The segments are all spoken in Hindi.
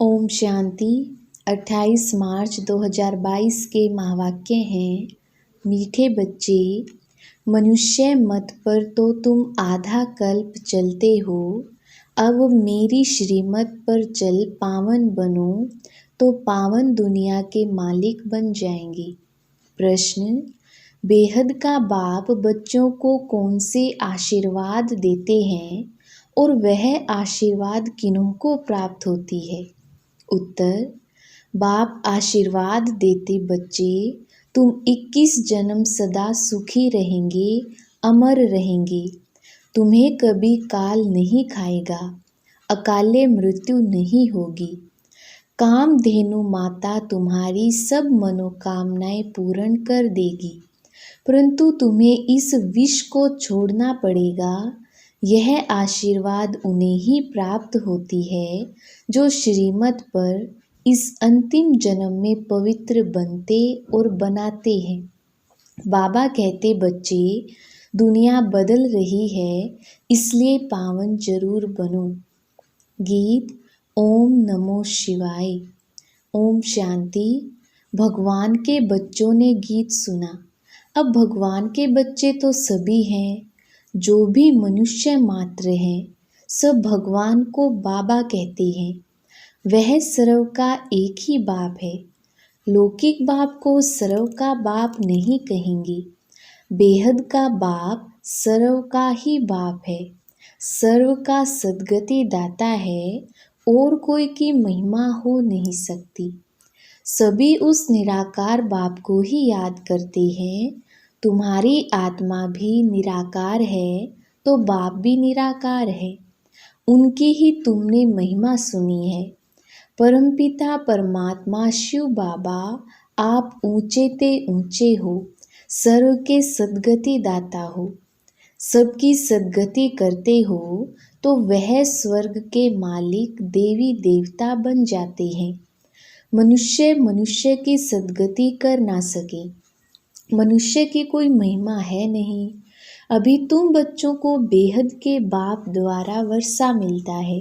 ओम शांति। 28 मार्च 2022 के महावाक्य हैं, मीठे बच्चे, मनुष्य मत पर तो तुम आधा कल्प चलते हो, अब मेरी श्रीमत पर चल पावन बनो तो पावन दुनिया के मालिक बन जाएंगे। प्रश्न: बेहद का बाप बच्चों को कौन से आशीर्वाद देते हैं और वह आशीर्वाद किन्हों को प्राप्त होती है? उत्तर: बाप आशीर्वाद देते बच्चे, तुम 21 जन्म सदा सुखी रहेंगे, अमर रहेंगे। तुम्हें कभी काल नहीं खाएगा, अकाले मृत्यु नहीं होगी। कामधेनु माता तुम्हारी सब मनोकामनाएं पूर्ण कर देगी, परंतु तुम्हें इस विष को छोड़ना पड़ेगा। यह आशीर्वाद उन्हें ही प्राप्त होती है जो श्रीमत पर इस अंतिम जन्म में पवित्र बनते और बनाते हैं। बाबा कहते, बच्चे, दुनिया बदल रही है, इसलिए पावन जरूर बनो। गीत ओम नमो शिवाय। ओम शांति। भगवान के बच्चों ने गीत सुना। अब भगवान के बच्चे तो सभी हैं, जो भी मनुष्य मात्र हैं, सब भगवान को बाबा कहते हैं। वह सर्व का एक ही बाप है। लौकिक बाप को सर्व का बाप नहीं कहेंगे। बेहद का बाप सर्व का ही बाप है, सर्व का सद्गति दाता है और कोई की महिमा हो नहीं सकती। सभी उस निराकार बाप को ही याद करते हैं। तुम्हारी आत्मा भी निराकार है तो बाप भी निराकार है, उनकी ही तुमने महिमा सुनी है। परमपिता परमात्मा शिव बाबा, आप ऊंचे ते ऊंचे हो, सर्व के सद्गति दाता हो। सबकी सद्गति करते हो तो वह स्वर्ग के मालिक देवी देवता बन जाते हैं। मनुष्य मनुष्य की सद्गति कर ना सके, मनुष्य की कोई महिमा है नहीं। अभी तुम बच्चों को बेहद के बाप द्वारा वर्षा मिलता है।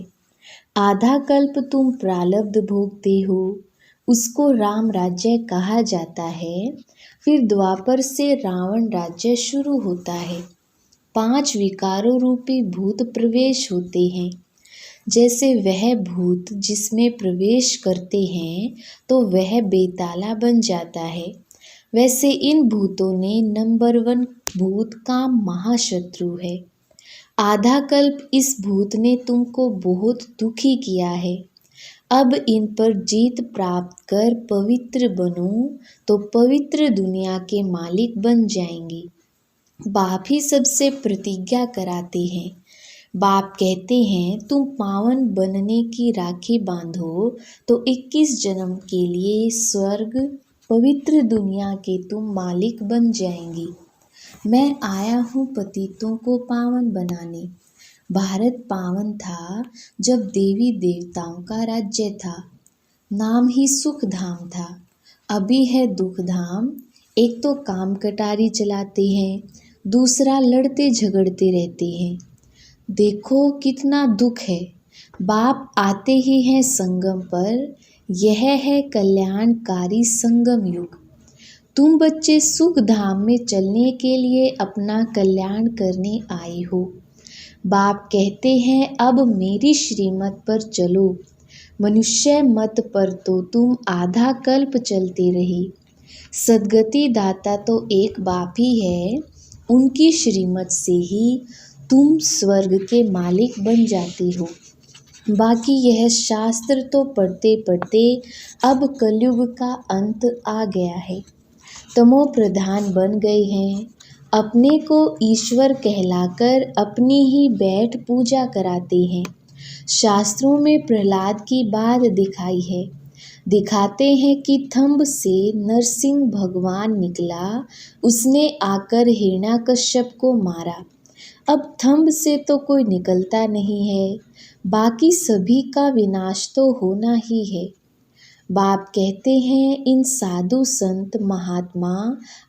आधा कल्प तुम प्रारब्ध भोगते हो, उसको राम राज्य कहा जाता है। फिर द्वापर से रावण राज्य शुरू होता है। 5 विकारों रूपी भूत प्रवेश होते हैं। जैसे वह भूत जिसमें प्रवेश करते हैं तो वह बेताला बन जाता है, वैसे इन भूतों ने नंबर 1 भूत का महाशत्रु है। आधा कल्प इस भूत ने तुमको बहुत दुखी किया है। अब इन पर जीत प्राप्त कर पवित्र बनो तो पवित्र दुनिया के मालिक बन जाएंगे। बाप ही सबसे प्रतिज्ञा कराते हैं। बाप कहते हैं, तुम पावन बनने की राखी बांधो तो 21 जन्म के लिए स्वर्ग पवित्र दुनिया के तुम मालिक बन जाएंगी। मैं आया हूँ पतितों को पावन बनाने। भारत पावन था जब देवी देवताओं का राज्य था, नाम ही सुख धाम था। अभी है दुख धाम। एक तो काम कटारी चलाते हैं, दूसरा लड़ते झगड़ते रहते हैं। देखो कितना दुख है। बाप आते ही हैं संगम पर, यह है कल्याणकारी संगम युग। तुम बच्चे सुख धाम में चलने के लिए अपना कल्याण करने आए हो। बाप कहते हैं, अब मेरी श्रीमत पर चलो। मनुष्य मत पर तो तुम आधा कल्प चलते रहे। सद्गति दाता तो एक बाप ही है, उनकी श्रीमत से ही तुम स्वर्ग के मालिक बन जाते हो। बाकी यह शास्त्र तो पढ़ते पढ़ते अब कलयुग का अंत आ गया है। तमो प्रधान बन गए हैं। अपने को ईश्वर कहलाकर अपनी ही बैठ पूजा कराते हैं। शास्त्रों में प्रहलाद की बात दिखाई है। दिखाते हैं कि थंब से नरसिंह भगवान निकला, उसने आकर हिरण्याकश्यप को मारा। अब थंब से तो कोई निकलता नहीं है, बाकी सभी का विनाश तो होना ही है। बाप कहते हैं, इन साधु संत महात्मा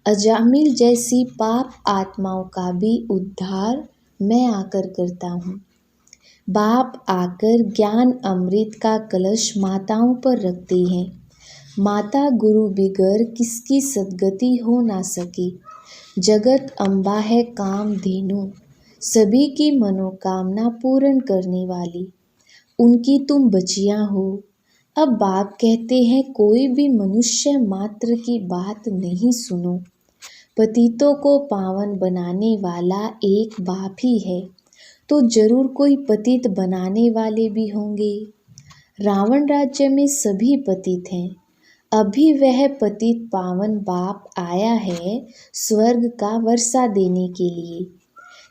अजामिल जैसी पाप आत्माओं का भी उद्धार मैं आकर करता हूँ। बाप आकर ज्ञान अमृत का कलश माताओं पर रखते हैं। माता गुरु बिगर किसकी सद्गति हो ना सके। जगत अम्बा है कामधेनु, सभी की मनोकामना पूर्ण करने वाली, उनकी तुम बचियां हो। अब बाप कहते हैं कोई भी मनुष्य मात्र की बात नहीं सुनो। पतितों को पावन बनाने वाला एक बाप ही है, तो जरूर कोई पतित बनाने वाले भी होंगे। रावण राज्य में सभी पतित हैं। अभी वह पतित पावन बाप आया है स्वर्ग का वर्षा देने के लिए।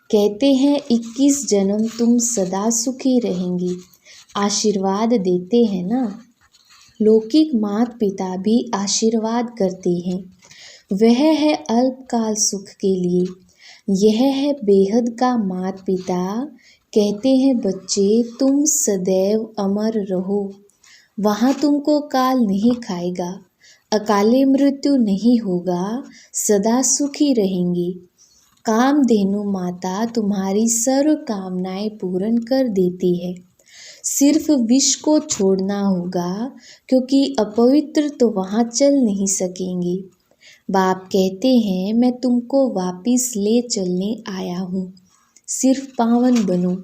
कहते हैं 21 जन्म तुम सदा सुखी रहेंगी, आशीर्वाद देते हैं ना। लौकिक माता पिता भी आशीर्वाद करते हैं, वह है अल्पकाल सुख के लिए। यह है बेहद का माता पिता, कहते हैं बच्चे तुम सदैव अमर रहो, वहाँ तुमको काल नहीं खाएगा, अकाले मृत्यु नहीं होगा, सदा सुखी रहेंगी। कामधेनु माता तुम्हारी सर्व कामनाएं पूर्ण कर देती है। सिर्फ विष को छोड़ना होगा, क्योंकि अपवित्र तो वहाँ चल नहीं सकेंगे। बाप कहते हैं मैं तुमको वापिस ले चलने आया हूँ, सिर्फ पावन बनो।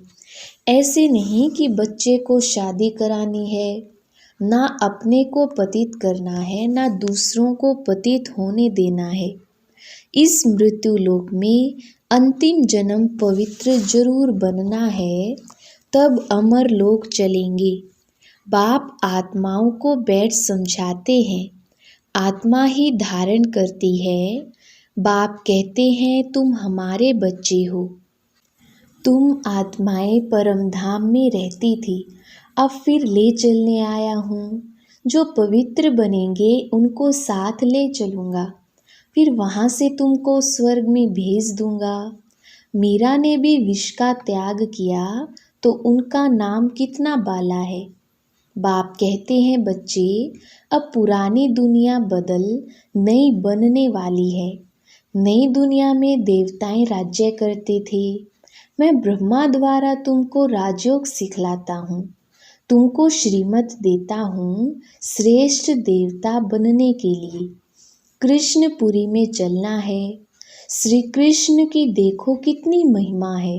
ऐसे नहीं कि बच्चे को शादी करानी है, ना अपने को पतित करना है, ना दूसरों को पतित होने देना है। इस मृत्यु लोक में अंतिम जन्म पवित्र जरूर बनना है, तब अमर लोक चलेंगे। बाप आत्माओं को बैठ समझाते हैं, आत्मा ही धारण करती है। बाप कहते हैं तुम हमारे बच्चे हो। तुम आत्माएं परम धाम में रहती थी, अब फिर ले चलने आया हूँ। जो पवित्र बनेंगे उनको साथ ले चलूँगा, फिर वहाँ से तुमको स्वर्ग में भेज दूँगा। मीरा ने भी विष का त्याग किया तो उनका नाम कितना बाला है। बाप कहते हैं बच्चे अब पुरानी दुनिया बदल नई बनने वाली है। नई दुनिया में देवताएं राज्य करते थे, मैं ब्रह्मा द्वारा तुमको राजयोग सिखलाता हूँ, तुमको श्रीमत देता हूँ श्रेष्ठ देवता बनने के लिए। कृष्णपुरी में चलना है। श्री कृष्ण की देखो कितनी महिमा है,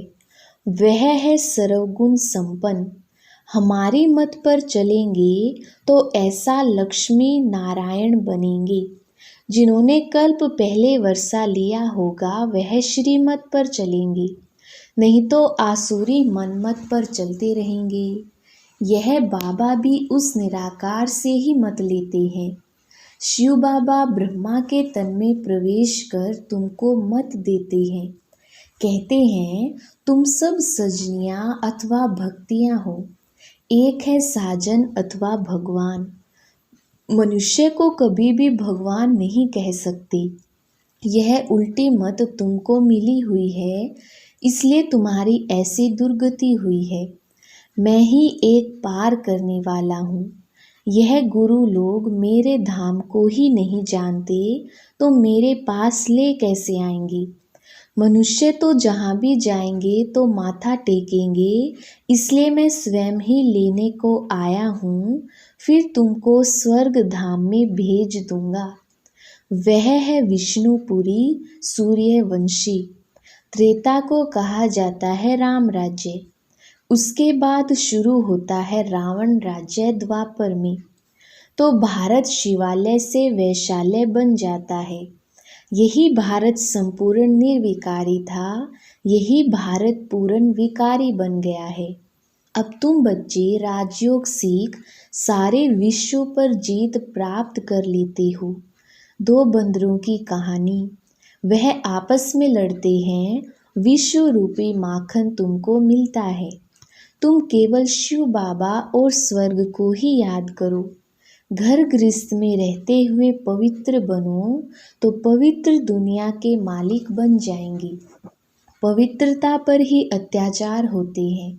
वह है सर्वगुण संपन्न। हमारी मत पर चलेंगे तो ऐसा लक्ष्मी नारायण बनेंगे। जिन्होंने कल्प पहले वर्षा लिया होगा वह श्रीमत पर चलेंगे, नहीं तो आसुरी मनमत पर चलते रहेंगे। यह बाबा भी उस निराकार से ही मत लेते हैं। शिव बाबा ब्रह्मा के तन में प्रवेश कर तुमको मत देते हैं। कहते हैं तुम सब सजनियाँ अथवा भक्तियाँ हो, एक है साजन अथवा भगवान। मनुष्य को कभी भी भगवान नहीं कह सकते। यह उल्टी मत तुमको मिली हुई है, इसलिए तुम्हारी ऐसी दुर्गति हुई है। मैं ही एक पार करने वाला हूँ। यह गुरु लोग मेरे धाम को ही नहीं जानते तो मेरे पास ले कैसे आएंगे। मनुष्य तो जहाँ भी जाएंगे तो माथा टेकेंगे, इसलिए मैं स्वयं ही लेने को आया हूँ, फिर तुमको स्वर्ग धाम में भेज दूंगा। वह है विष्णुपुरी सूर्यवंशी। त्रेता को कहा जाता है राम राज्य, उसके बाद शुरू होता है रावण राज्य द्वापर में। तो भारत शिवालय से वैशाल्य बन जाता है। यही भारत संपूर्ण निर्विकारी था, यही भारत पूर्ण विकारी बन गया है। अब तुम बच्चे राजयोग सीख सारे विश्व पर जीत प्राप्त कर लेते हो। दो बंदरों की कहानी, वह आपस में लड़ते हैं, विश्व रूपी माखन तुमको मिलता है। तुम केवल शिव बाबा और स्वर्ग को ही याद करो। घर गृहस्थ में रहते हुए पवित्र बनो तो पवित्र दुनिया के मालिक बन जाएंगे। पवित्रता पर ही अत्याचार होते हैं।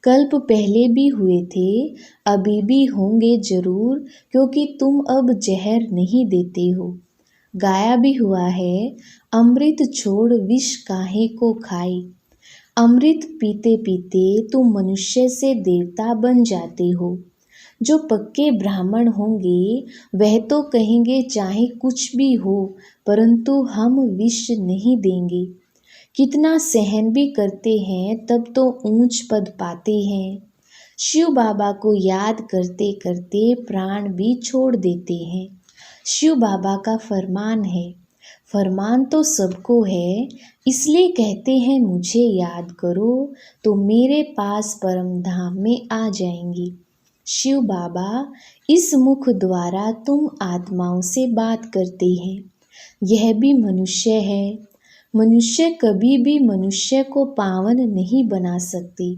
कल्प पहले भी हुए थे, अभी भी होंगे जरूर, क्योंकि तुम अब जहर नहीं देते हो। गाया भी हुआ है, अमृत छोड़ विष काहे को खाए। अमृत पीते पीते तुम मनुष्य से देवता बन जाते हो। जो पक्के ब्राह्मण होंगे वह तो कहेंगे चाहे कुछ भी हो, परंतु हम विष नहीं देंगे। कितना सहन भी करते हैं तब तो ऊंच पद पाते हैं। शिव बाबा को याद करते करते प्राण भी छोड़ देते हैं। शिव बाबा का फरमान है, फरमान तो सबको है, इसलिए कहते हैं मुझे याद करो तो मेरे पास परम धाम में आ जाएंगी। शिव बाबा इस मुख द्वारा तुम आत्माओं से बात करते हैं। यह भी मनुष्य है। मनुष्य कभी भी मनुष्य को पावन नहीं बना सकते।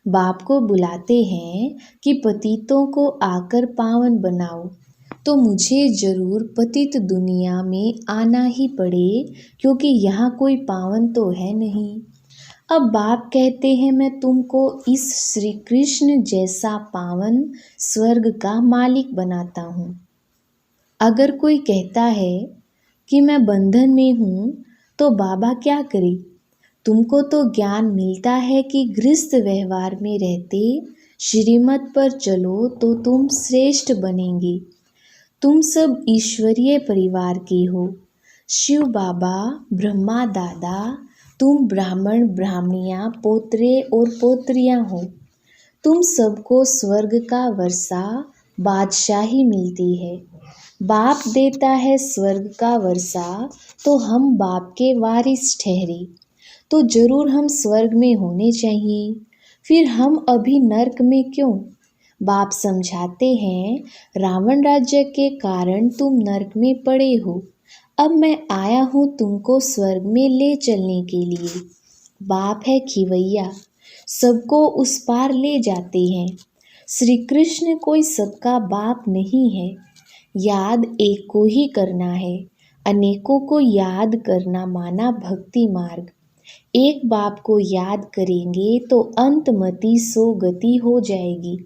बाप को बुलाते हैं कि पतितों को आकर पावन बनाओ, तो मुझे जरूर पतित दुनिया में आना ही पड़े, क्योंकि यहाँ कोई पावन तो है नहीं। अब बाप कहते हैं मैं तुमको इस श्री कृष्ण जैसा पावन स्वर्ग का मालिक बनाता हूँ। अगर कोई कहता है कि मैं बंधन में हूँ तो बाबा क्या करे? तुमको तो ज्ञान मिलता है कि गृहस्थ व्यवहार में रहते श्रीमत पर चलो तो तुम श्रेष्ठ बनेंगे। तुम सब ईश्वरीय परिवार के हो। शिव बाबा, ब्रह्मा दादा, तुम ब्राह्मण ब्राह्मणियाँ, पोत्रे और पोत्रियाँ हो। तुम सबको स्वर्ग का वर्षा बादशाही मिलती है। बाप देता है स्वर्ग का वर्षा, तो हम बाप के वारिस ठहरे, तो जरूर हम स्वर्ग में होने चाहिए। फिर हम अभी नरक में क्यों? बाप समझाते हैं रावण राज्य के कारण तुम नरक में पड़े हो। अब मैं आया हूँ तुमको स्वर्ग में ले चलने के लिए। बाप है खिवैया, सबको उस पार ले जाते हैं। श्री कृष्ण कोई सबका बाप नहीं है। याद एक को ही करना है, अनेकों को याद करना माना भक्ति मार्ग। एक बाप को याद करेंगे तो अंतमति सो गति हो जाएगी।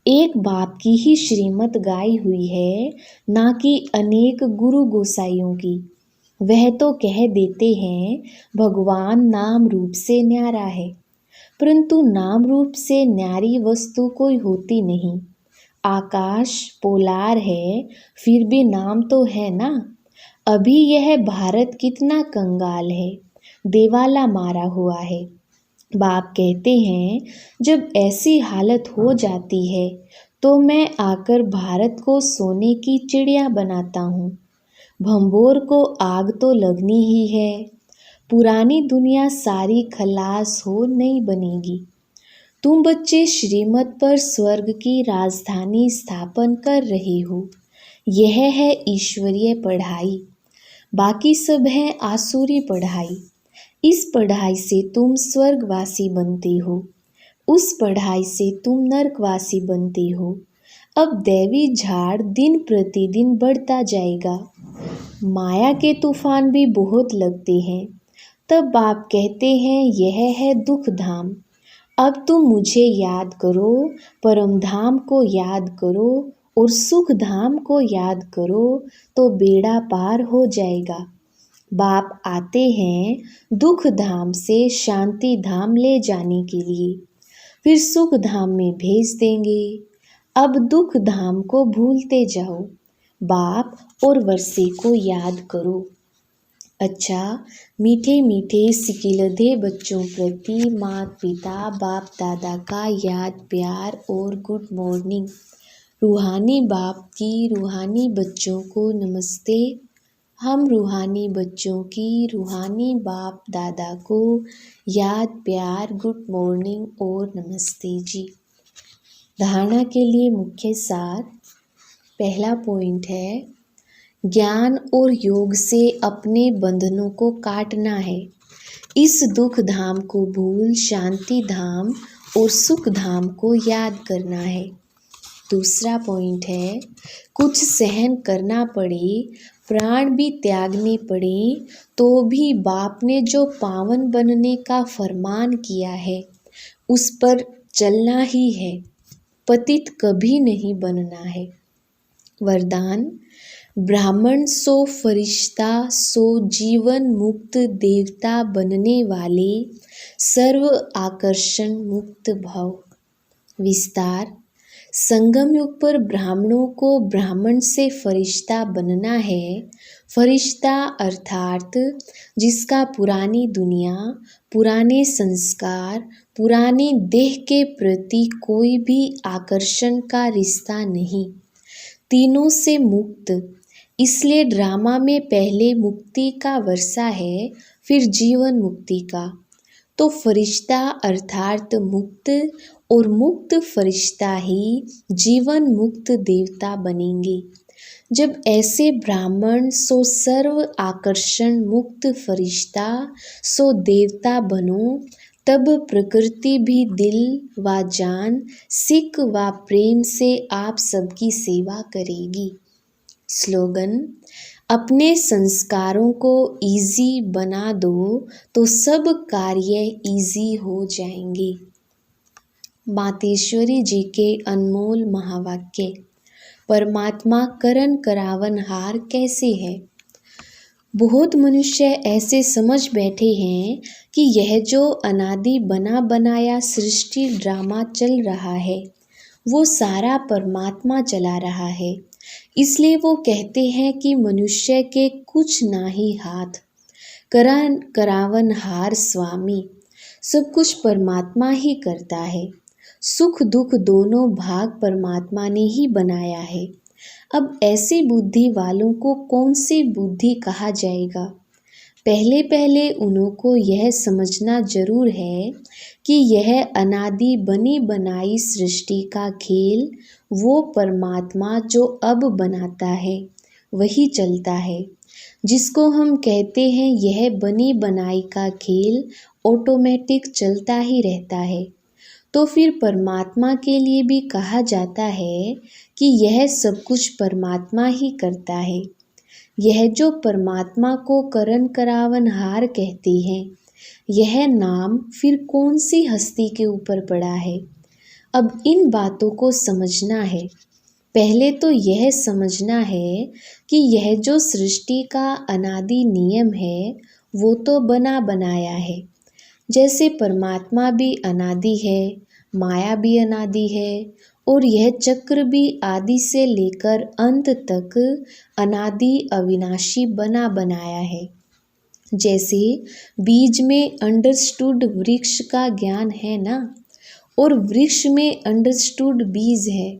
एक बाप की ही श्रीमत गाई हुई है, ना कि अनेक गुरु गोसाइयों की। वह तो कह देते हैं भगवान नाम रूप से न्यारा है, परंतु नाम रूप से न्यारी वस्तु कोई होती नहीं। आकाश पोलार है, फिर भी नाम तो है ना। अभी यह भारत कितना कंगाल है, देवाला मारा हुआ है। बाप कहते हैं जब ऐसी हालत हो जाती है तो मैं आकर भारत को सोने की चिड़िया बनाता हूँ। भंबोर को आग तो लगनी ही है। पुरानी दुनिया सारी खलास हो नहीं बनेगी। तुम बच्चे श्रीमत पर स्वर्ग की राजधानी स्थापन कर रहे हो। यह है ईश्वरीय पढ़ाई, बाकी सब है आसुरी पढ़ाई। इस पढ़ाई से तुम स्वर्गवासी बनते हो, उस पढ़ाई से तुम नरकवासी बनते हो। अब दैवी झाड़ दिन प्रतिदिन बढ़ता जाएगा। माया के तूफान भी बहुत लगते हैं। तब बाप कहते हैं यह है दुख धाम। अब तुम मुझे याद करो, परम धाम को याद करो और सुख धाम को याद करो, तो बेड़ा पार हो जाएगा। बाप आते हैं दुख धाम से शांति धाम ले जाने के लिए, फिर सुख धाम में भेज देंगे। अब दुख धाम को भूलते जाओ, बाप और वर्षे को याद करो। अच्छा, मीठे मीठे सिकिलधे बच्चों प्रति माता पिता बाप दादा का याद प्यार और गुड मॉर्निंग। रूहानी बाप की रूहानी बच्चों को नमस्ते। हम रूहानी बच्चों की रूहानी बाप दादा को याद प्यार गुड मॉर्निंग और नमस्ते जी। धारणा के लिए मुख्य सार। पहला पॉइंट है ज्ञान और योग से अपने बंधनों को काटना है। इस दुख धाम को भूल शांति धाम और सुख धाम को याद करना है। दूसरा पॉइंट है कुछ सहन करना पड़े, प्राण भी त्यागने पड़े, तो भी बाप ने जो पावन बनने का फरमान किया है उस पर चलना ही है। पतित कभी नहीं बनना है। वरदान। ब्राह्मण सो फरिश्ता सो जीवन मुक्त देवता बनने वाले सर्व आकर्षण मुक्त भव। विस्तार। संगम युग पर ब्राह्मणों को ब्राह्मण से फरिश्ता बनना है। फरिश्ता अर्थात जिसका पुरानी दुनिया, पुराने संस्कार, पुरानी देह के प्रति कोई भी आकर्षण का रिश्ता नहीं, तीनों से मुक्त। इसलिए ड्रामा में पहले मुक्ति का वर्षा है, फिर जीवन मुक्ति का। तो फरिश्ता अर्थात मुक्त और मुक्त फरिश्ता ही जीवन मुक्त देवता बनेंगे। जब ऐसे ब्राह्मण सो सर्व आकर्षण मुक्त फरिश्ता सो देवता बनो, तब प्रकृति भी दिल व जान, सिक व प्रेम से आप सबकी सेवा करेगी। स्लोगन। अपने संस्कारों को इजी बना दो तो सब कार्य इजी हो जाएंगे। मातेश्वरी जी के अनमोल महावाक्य। परमात्मा करन करावन हार कैसे है। बहुत मनुष्य ऐसे समझ बैठे हैं कि यह जो अनादि बना बनाया सृष्टि ड्रामा चल रहा है, वो सारा परमात्मा चला रहा है। इसलिए वो कहते हैं कि मनुष्य के कुछ ना ही हाथ, करन करावन हार स्वामी, सब कुछ परमात्मा ही करता है। सुख दुख दोनों भाग परमात्मा ने ही बनाया है। अब ऐसी बुद्धि वालों को कौन सी बुद्धि कहा जाएगा। पहले पहले उनको यह समझना जरूर है कि यह अनादि बनी बनाई सृष्टि का खेल वो परमात्मा जो अब बनाता है वही चलता है। जिसको हम कहते हैं यह बनी बनाई का खेल ऑटोमेटिक चलता ही रहता है। तो फिर परमात्मा के लिए भी कहा जाता है कि यह सब कुछ परमात्मा ही करता है। यह जो परमात्मा को करन करावन हार कहते हैं, यह नाम फिर कौन सी हस्ती के ऊपर पड़ा है। अब इन बातों को समझना है। पहले तो यह समझना है कि यह जो सृष्टि का अनादि नियम है वो तो बना बनाया है। जैसे परमात्मा भी अनादि है, माया भी अनादि है और यह चक्र भी आदि से लेकर अंत तक अनादि अविनाशी बना बनाया है। जैसे बीज में अंडरस्टूड वृक्ष का ज्ञान है ना, और वृक्ष में अंडरस्टूड बीज है।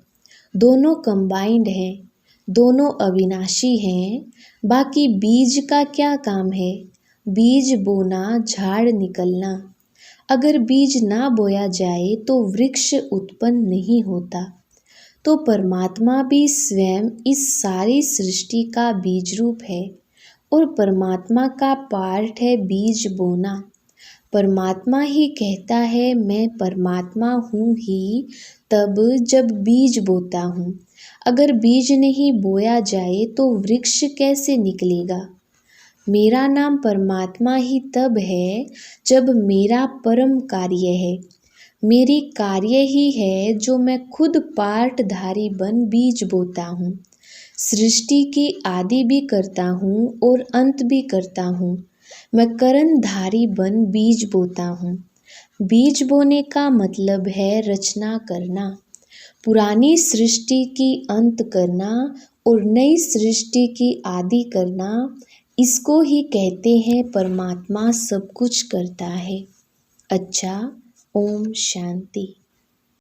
दोनों कंबाइंड हैं, दोनों अविनाशी हैं। बाकी बीज का क्या काम है। बीज बोना, झाड़ निकलना। अगर बीज ना बोया जाए तो वृक्ष उत्पन्न नहीं होता। तो परमात्मा भी स्वयं इस सारी सृष्टि का बीज रूप है और परमात्मा का पार्ट है बीज बोना। परमात्मा ही कहता है मैं परमात्मा हूँ ही तब जब बीज बोता हूँ। अगर बीज नहीं बोया जाए तो वृक्ष कैसे निकलेगा। मेरा नाम परमात्मा ही तब है जब मेरा परम कार्य है। मेरी कार्य ही है जो मैं खुद पार्टधारी बन बीज बोता हूँ। सृष्टि की आदि भी करता हूँ और अंत भी करता हूँ। मैं करनधारी बन बीज बोता हूँ। बीज बोने का मतलब है रचना करना, पुरानी सृष्टि की अंत करना और नई सृष्टि की आदि करना। इसको ही कहते हैं परमात्मा सब कुछ करता है। अच्छा, ओम शांति।